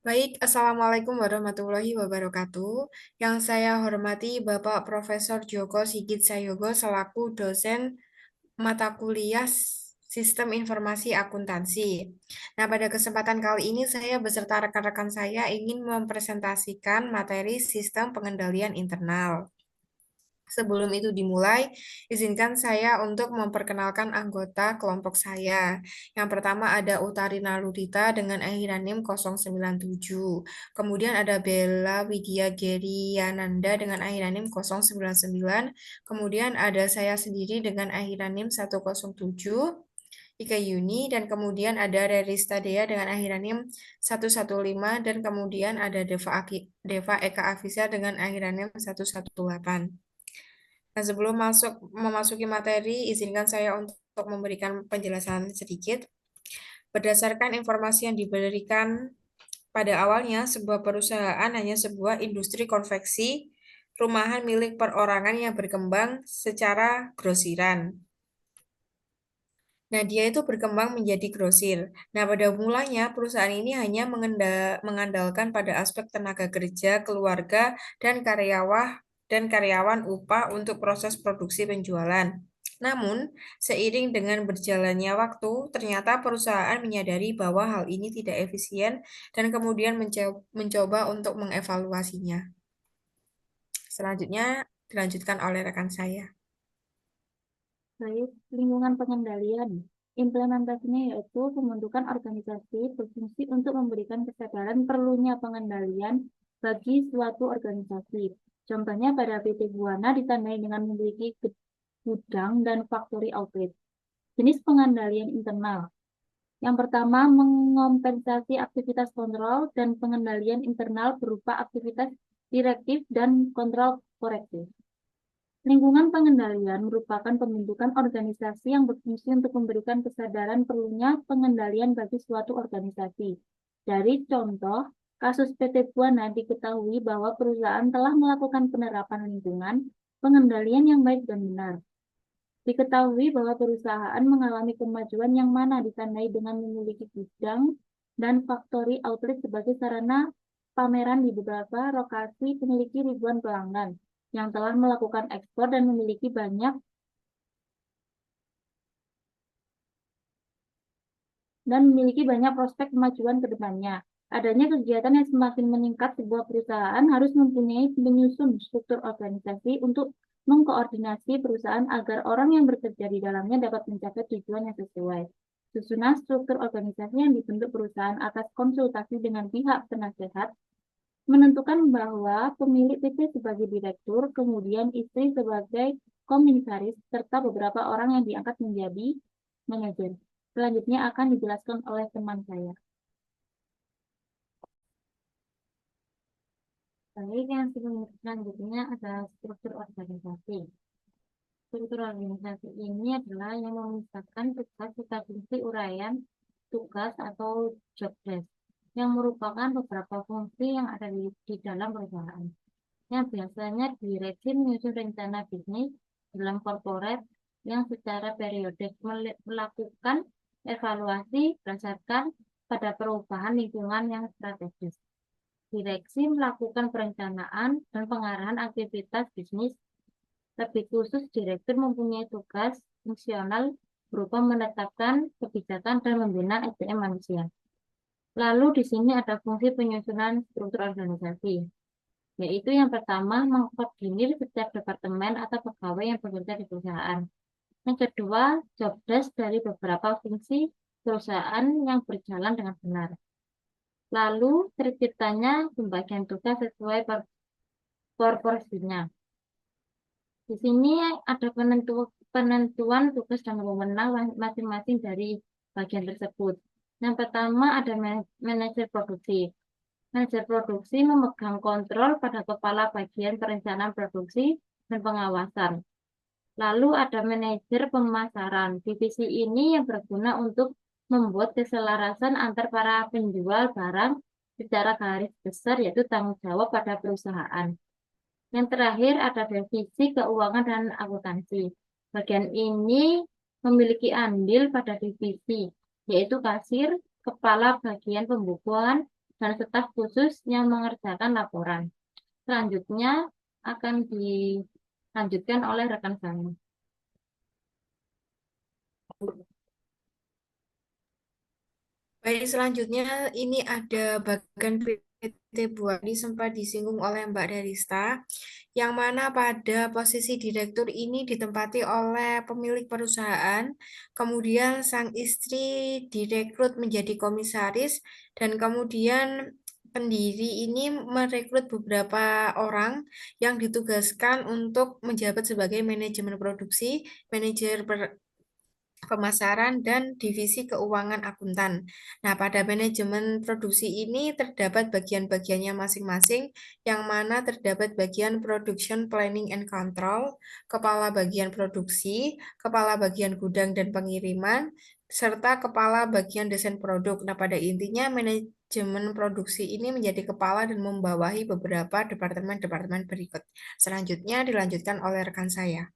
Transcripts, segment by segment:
Baik, Assalamualaikum warahmatullahi wabarakatuh. Yang saya hormati Bapak Profesor Joko Sigit Sayogo selaku dosen mata kuliah Sistem Informasi Akuntansi. Nah, pada kesempatan kali ini saya beserta rekan-rekan saya ingin mempresentasikan materi sistem pengendalian internal. Sebelum itu dimulai, izinkan saya untuk memperkenalkan anggota kelompok saya. Yang pertama ada Utarina Lurita dengan akhiran NIM 097. Kemudian ada Bella Widya Geriananda dengan akhiran NIM 099. Kemudian ada saya sendiri dengan akhiran NIM 107. Ika Yuni, dan kemudian ada Rerista Dea dengan akhiran NIM 115, dan kemudian ada Deva Eka Afisa dengan akhiran NIM 118. Nah, sebelum memasuki materi, izinkan saya untuk memberikan penjelasan sedikit. Berdasarkan informasi yang diberikan pada awalnya, sebuah perusahaan hanya sebuah industri konveksi rumahan milik perorangan yang berkembang secara grosiran. Nah, dia itu berkembang menjadi grosir. Nah, pada mulanya perusahaan ini hanya mengandalkan pada aspek tenaga kerja, keluarga, dan karyawan upah untuk proses produksi penjualan. Namun, seiring dengan berjalannya waktu, ternyata perusahaan menyadari bahwa hal ini tidak efisien dan kemudian mencoba untuk mengevaluasinya. Selanjutnya, dilanjutkan oleh rekan saya. Baik, lingkungan pengendalian. Implementasinya yaitu pembentukan organisasi berfungsi untuk memberikan kesadaran perlunya pengendalian bagi suatu organisasi. Contohnya pada PT Buana ditandai dengan memiliki gudang dan factory outlet. Jenis pengendalian internal. Yang pertama, mengompensasi aktivitas kontrol dan pengendalian internal berupa aktivitas direktif dan kontrol korektif. Lingkungan pengendalian merupakan pembentukan organisasi yang berfungsi untuk memberikan kesadaran perlunya pengendalian bagi suatu organisasi. Dari contoh, kasus PT Buana diketahui bahwa perusahaan telah melakukan penerapan lingkungan pengendalian yang baik dan benar. Diketahui bahwa perusahaan mengalami kemajuan yang mana ditandai dengan memiliki gudang dan factory outlet sebagai sarana pameran di beberapa lokasi memiliki ribuan pelanggan yang telah melakukan ekspor dan memiliki banyak prospek kemajuan ke depannya. Adanya kegiatan yang semakin meningkat sebuah perusahaan harus mempunyai menyusun struktur organisasi untuk mengkoordinasi perusahaan agar orang yang bekerja di dalamnya dapat mencapai tujuan yang sesuai. Susunan struktur organisasi yang dibentuk perusahaan atas konsultasi dengan pihak penasehat menentukan bahwa pemilik PT sebagai direktur, kemudian istri sebagai komisaris, serta beberapa orang yang diangkat menjadi manajer. Selanjutnya akan dijelaskan oleh teman saya. Baik, yang selanjutnya adalah struktur organisasi. Struktur organisasi ini adalah yang memisahkan tugas serta fungsi uraian tugas atau job desk yang merupakan beberapa fungsi yang ada di dalam perusahaan. Yang biasanya direksi menyusun rencana bisnis dalam corporate yang secara periodik melakukan evaluasi berdasarkan pada perubahan lingkungan yang strategis. Direksi melakukan perencanaan dan pengarahan aktivitas bisnis. Lebih khusus, direktur mempunyai tugas fungsional berupa menetapkan kebijakan dan membina SDM manusia. Lalu di sini ada fungsi penyusunan struktur organisasi, yaitu yang pertama mengkoordinir setiap departemen atau pegawai yang bekerja di perusahaan. Yang kedua, job desk dari beberapa fungsi perusahaan yang berjalan dengan benar. Lalu terciptanya pembagian tugas sesuai proporsinya. Di sini ada penentuan tugas dan wewenang masing-masing dari bagian tersebut. Yang pertama ada manajer produksi. Manajer produksi memegang kontrol pada kepala bagian perencanaan produksi dan pengawasan. Lalu ada manajer pemasaran. Divisi ini yang berguna untuk membuat keselarasan antar para penjual barang secara garis besar, yaitu tanggung jawab pada perusahaan. Yang terakhir ada divisi keuangan dan akuntansi. Bagian ini memiliki andil pada divisi, yaitu kasir, kepala bagian pembukuan, dan staf khusus yang mengerjakan laporan. Selanjutnya akan dilanjutkan oleh rekan saya. Baik, selanjutnya ini ada bagian PT Bu Ani sempat disinggung oleh Mbak Derista, yang mana pada posisi direktur ini ditempati oleh pemilik perusahaan, kemudian sang istri direkrut menjadi komisaris, dan kemudian pendiri ini merekrut beberapa orang yang ditugaskan untuk menjabat sebagai manajemen produksi, manajer pemasaran, dan divisi keuangan akuntan. Nah, pada manajemen produksi ini terdapat bagian-bagiannya masing-masing, yang mana terdapat bagian production planning and control, kepala bagian produksi, kepala bagian gudang dan pengiriman, serta kepala bagian desain produk. Nah, pada intinya manajemen produksi ini menjadi kepala dan membawahi beberapa departemen-departemen berikut. Selanjutnya dilanjutkan oleh rekan saya.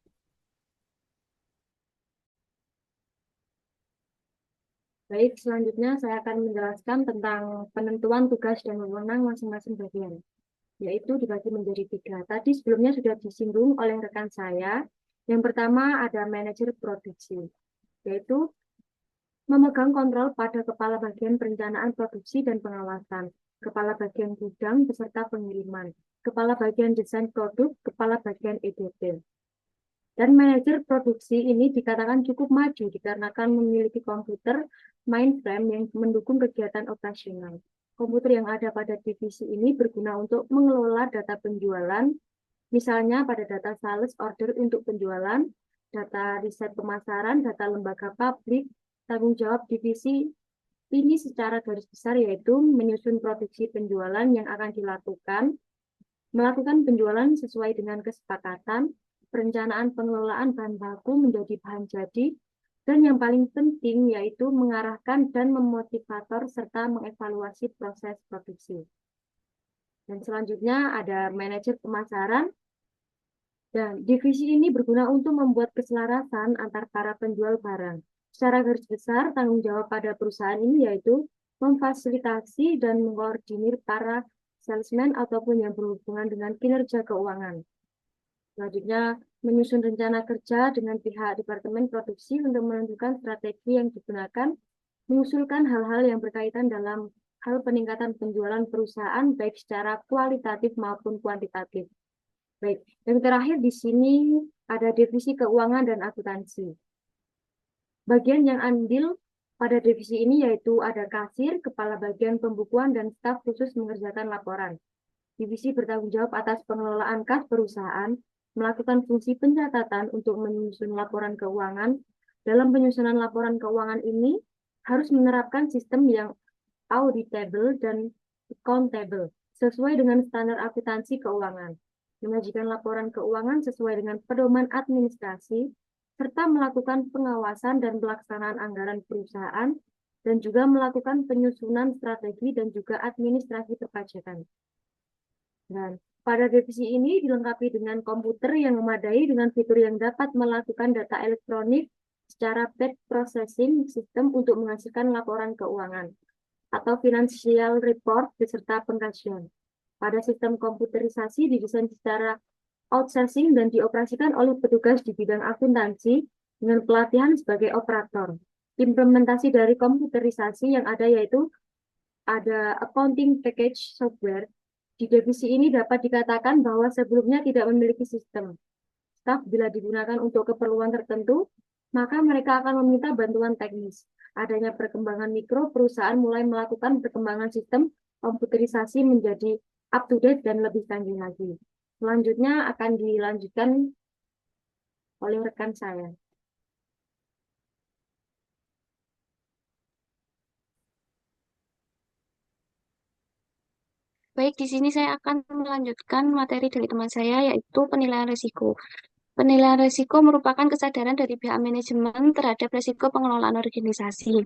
Baik, selanjutnya saya akan menjelaskan tentang penentuan tugas dan wewenang masing-masing bagian, yaitu dibagi menjadi tiga. Tadi sebelumnya sudah disinggung oleh rekan saya. Yang pertama ada manajer produksi, yaitu memegang kontrol pada kepala bagian perencanaan produksi dan pengawasan, kepala bagian gudang beserta pengiriman, kepala bagian desain produk, kepala bagian EDP. Dan manajer produksi ini dikatakan cukup maju dikarenakan memiliki komputer mainframe yang mendukung kegiatan operasional. Komputer yang ada pada divisi ini berguna untuk mengelola data penjualan, misalnya pada data sales order untuk penjualan, data riset pemasaran, data lembaga publik. Tanggung jawab divisi ini secara garis besar yaitu menyusun produksi penjualan yang akan dilakukan, melakukan penjualan sesuai dengan kesepakatan, perencanaan pengelolaan bahan baku menjadi bahan jadi, dan yang paling penting yaitu mengarahkan dan memotivator serta mengevaluasi proses produksi. Dan selanjutnya ada manajer pemasaran. Dan divisi ini berguna untuk membuat keselarasan antar para penjual barang. Secara garis besar, tanggung jawab pada perusahaan ini yaitu memfasilitasi dan mengkoordinir para salesman ataupun yang berhubungan dengan kinerja keuangan. Selanjutnya, menyusun rencana kerja dengan pihak Departemen Produksi untuk menentukan strategi yang digunakan, mengusulkan hal-hal yang berkaitan dalam hal peningkatan penjualan perusahaan baik secara kualitatif maupun kuantitatif. Baik, yang terakhir di sini ada divisi keuangan dan akuntansi. Bagian yang andil pada divisi ini yaitu ada kasir, kepala bagian pembukuan, dan staf khusus mengerjakan laporan. Divisi bertanggung jawab atas pengelolaan kas perusahaan, melakukan fungsi pencatatan untuk menyusun laporan keuangan. Dalam penyusunan laporan keuangan ini harus menerapkan sistem yang auditable dan accountable sesuai dengan standar akuntansi keuangan, menyajikan laporan keuangan sesuai dengan pedoman administrasi, serta melakukan pengawasan dan pelaksanaan anggaran perusahaan, dan juga melakukan penyusunan strategi dan juga administrasi perpajakan. Dan pada divisi ini dilengkapi dengan komputer yang memadai dengan fitur yang dapat melakukan data elektronik secara batch processing system untuk menghasilkan laporan keuangan atau financial report beserta pengkajian. Pada sistem komputerisasi didesain secara outsourcing dan dioperasikan oleh petugas di bidang akuntansi dengan pelatihan sebagai operator. Implementasi dari komputerisasi yang ada yaitu ada accounting package software. Di divisi ini dapat dikatakan bahwa sebelumnya tidak memiliki sistem. Staf bila digunakan untuk keperluan tertentu, maka mereka akan meminta bantuan teknis. Adanya perkembangan mikro, perusahaan mulai melakukan perkembangan sistem komputerisasi menjadi up to date dan lebih canggih lagi. Selanjutnya akan dilanjutkan oleh rekan saya. Baik, di sini saya akan melanjutkan materi dari teman saya, yaitu penilaian risiko. Penilaian risiko merupakan kesadaran dari pihak manajemen terhadap risiko pengelolaan organisasi.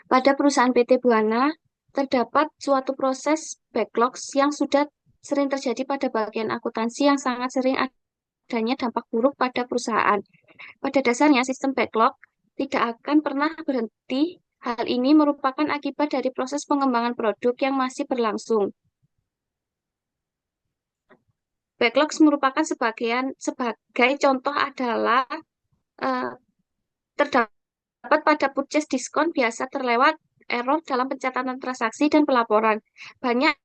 Pada perusahaan PT Buana, terdapat suatu proses backlog yang sudah sering terjadi pada bagian akuntansi yang sangat sering adanya dampak buruk pada perusahaan. Pada dasarnya, sistem backlog tidak akan pernah berhenti Hal ini merupakan akibat dari proses pengembangan produk yang masih berlangsung. Backlogs merupakan sebagai contoh adalah eh, terdapat pada purchase diskon biasa terlewat error dalam pencatatan transaksi dan pelaporan. Banyak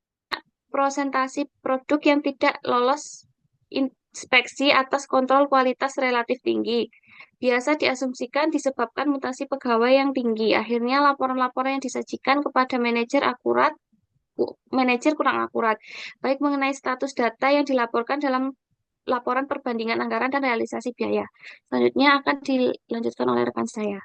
presentasi produk yang tidak lolos inspeksi atas kontrol kualitas relatif tinggi. Biasa diasumsikan disebabkan mutasi pegawai yang tinggi. Akhirnya laporan-laporan yang disajikan kepada manajer kurang akurat, baik mengenai status data yang dilaporkan dalam laporan perbandingan anggaran dan realisasi biaya. Selanjutnya akan dilanjutkan oleh rekan saya.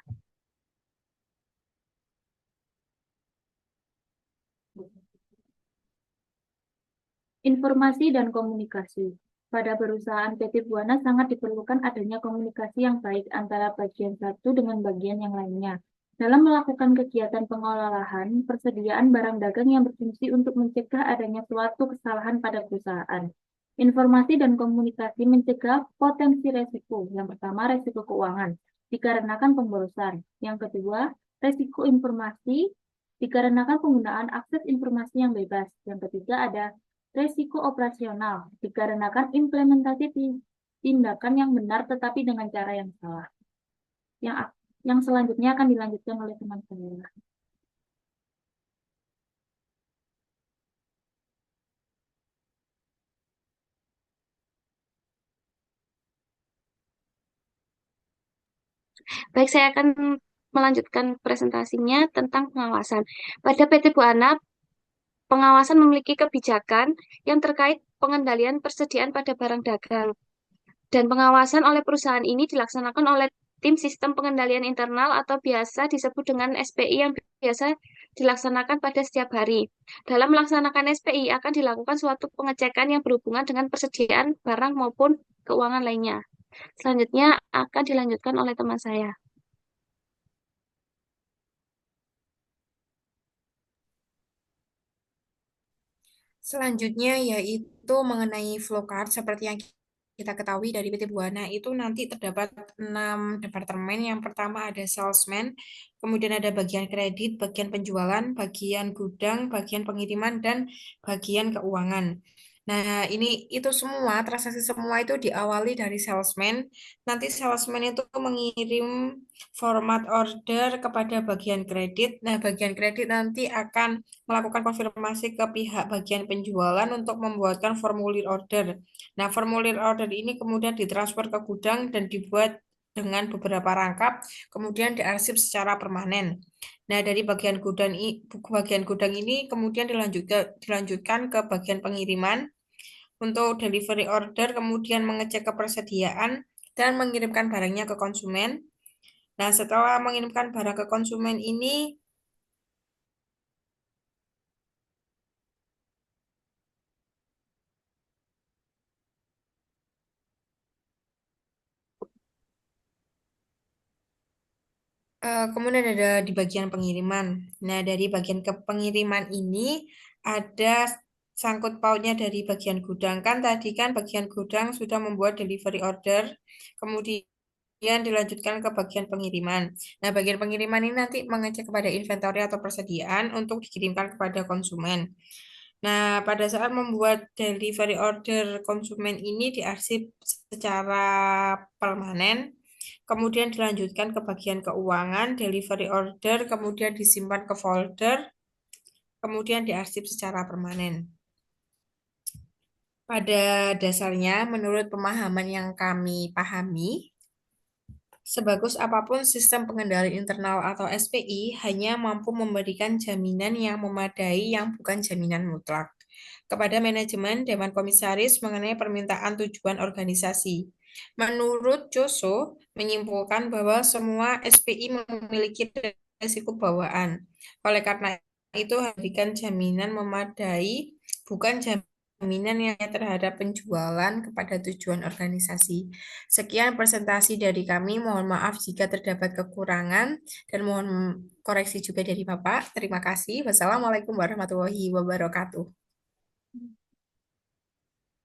Informasi dan komunikasi. Pada perusahaan PT Buana sangat diperlukan adanya komunikasi yang baik antara bagian satu dengan bagian yang lainnya. Dalam melakukan kegiatan pengolahan, persediaan barang dagang yang berfungsi untuk mencegah adanya suatu kesalahan pada perusahaan. Informasi dan komunikasi mencegah potensi resiko. Yang pertama, resiko keuangan, dikarenakan pemborosan. Yang kedua, resiko informasi, dikarenakan penggunaan akses informasi yang bebas. Yang ketiga ada resiko operasional, dikarenakan implementasi tindakan yang benar tetapi dengan cara yang salah. Yang selanjutnya akan dilanjutkan oleh teman saya. Baik, saya akan melanjutkan presentasinya tentang pengawasan. Pada PT Buana, pengawasan memiliki kebijakan yang terkait pengendalian persediaan pada barang dagang. Dan pengawasan oleh perusahaan ini dilaksanakan oleh tim sistem pengendalian internal atau biasa disebut dengan SPI yang biasa dilaksanakan pada setiap hari. Dalam melaksanakan SPI akan dilakukan suatu pengecekan yang berhubungan dengan persediaan barang maupun keuangan lainnya. Selanjutnya akan dilanjutkan oleh teman saya. Selanjutnya yaitu mengenai flowchart seperti yang kita ketahui dari PT Buana itu nanti terdapat 6 departemen. Yang pertama ada salesman, kemudian ada bagian kredit, bagian penjualan, bagian gudang, bagian pengiriman, dan bagian keuangan. Nah, itu semua, transaksi semua itu diawali dari salesman. Nanti salesman itu mengirim format order kepada bagian kredit. Nah, bagian kredit nanti akan melakukan konfirmasi ke pihak bagian penjualan untuk membuatkan formulir order. Nah, formulir order ini kemudian ditransfer ke gudang dan dibuat dengan beberapa rangkap, kemudian diarsip secara permanen. Nah, dari bagian gudang ini kemudian dilanjutkan ke bagian pengiriman untuk delivery order, kemudian mengecek kepersediaan dan mengirimkan barangnya ke konsumen. Nah, setelah mengirimkan barang ke konsumen ini, kemudian ada di bagian pengiriman. Nah, dari bagian pengiriman ini ada sangkut pautnya dari bagian gudang. Kan tadi kan bagian gudang sudah membuat delivery order, kemudian dilanjutkan ke bagian pengiriman. Nah, bagian pengiriman ini nanti mengecek kepada inventory atau persediaan untuk dikirimkan kepada konsumen. Nah, pada saat membuat delivery order konsumen ini diarsip secara permanen, kemudian dilanjutkan ke bagian keuangan, delivery order, kemudian disimpan ke folder, kemudian diarsip secara permanen. Pada dasarnya, menurut pemahaman yang kami pahami, sebagus apapun sistem pengendalian internal atau SPI hanya mampu memberikan jaminan yang memadai yang bukan jaminan mutlak kepada manajemen Dewan Komisaris mengenai permintaan tujuan organisasi. Menurut Joso, menyimpulkan bahwa semua SPI memiliki risiko bawaan. Oleh karena itu, berikan jaminan memadai, bukan jaminan yang terhadap penjualan kepada tujuan organisasi. Sekian presentasi dari kami. Mohon maaf jika terdapat kekurangan dan mohon koreksi juga dari Bapak. Terima kasih. Wassalamualaikum warahmatullahi wabarakatuh.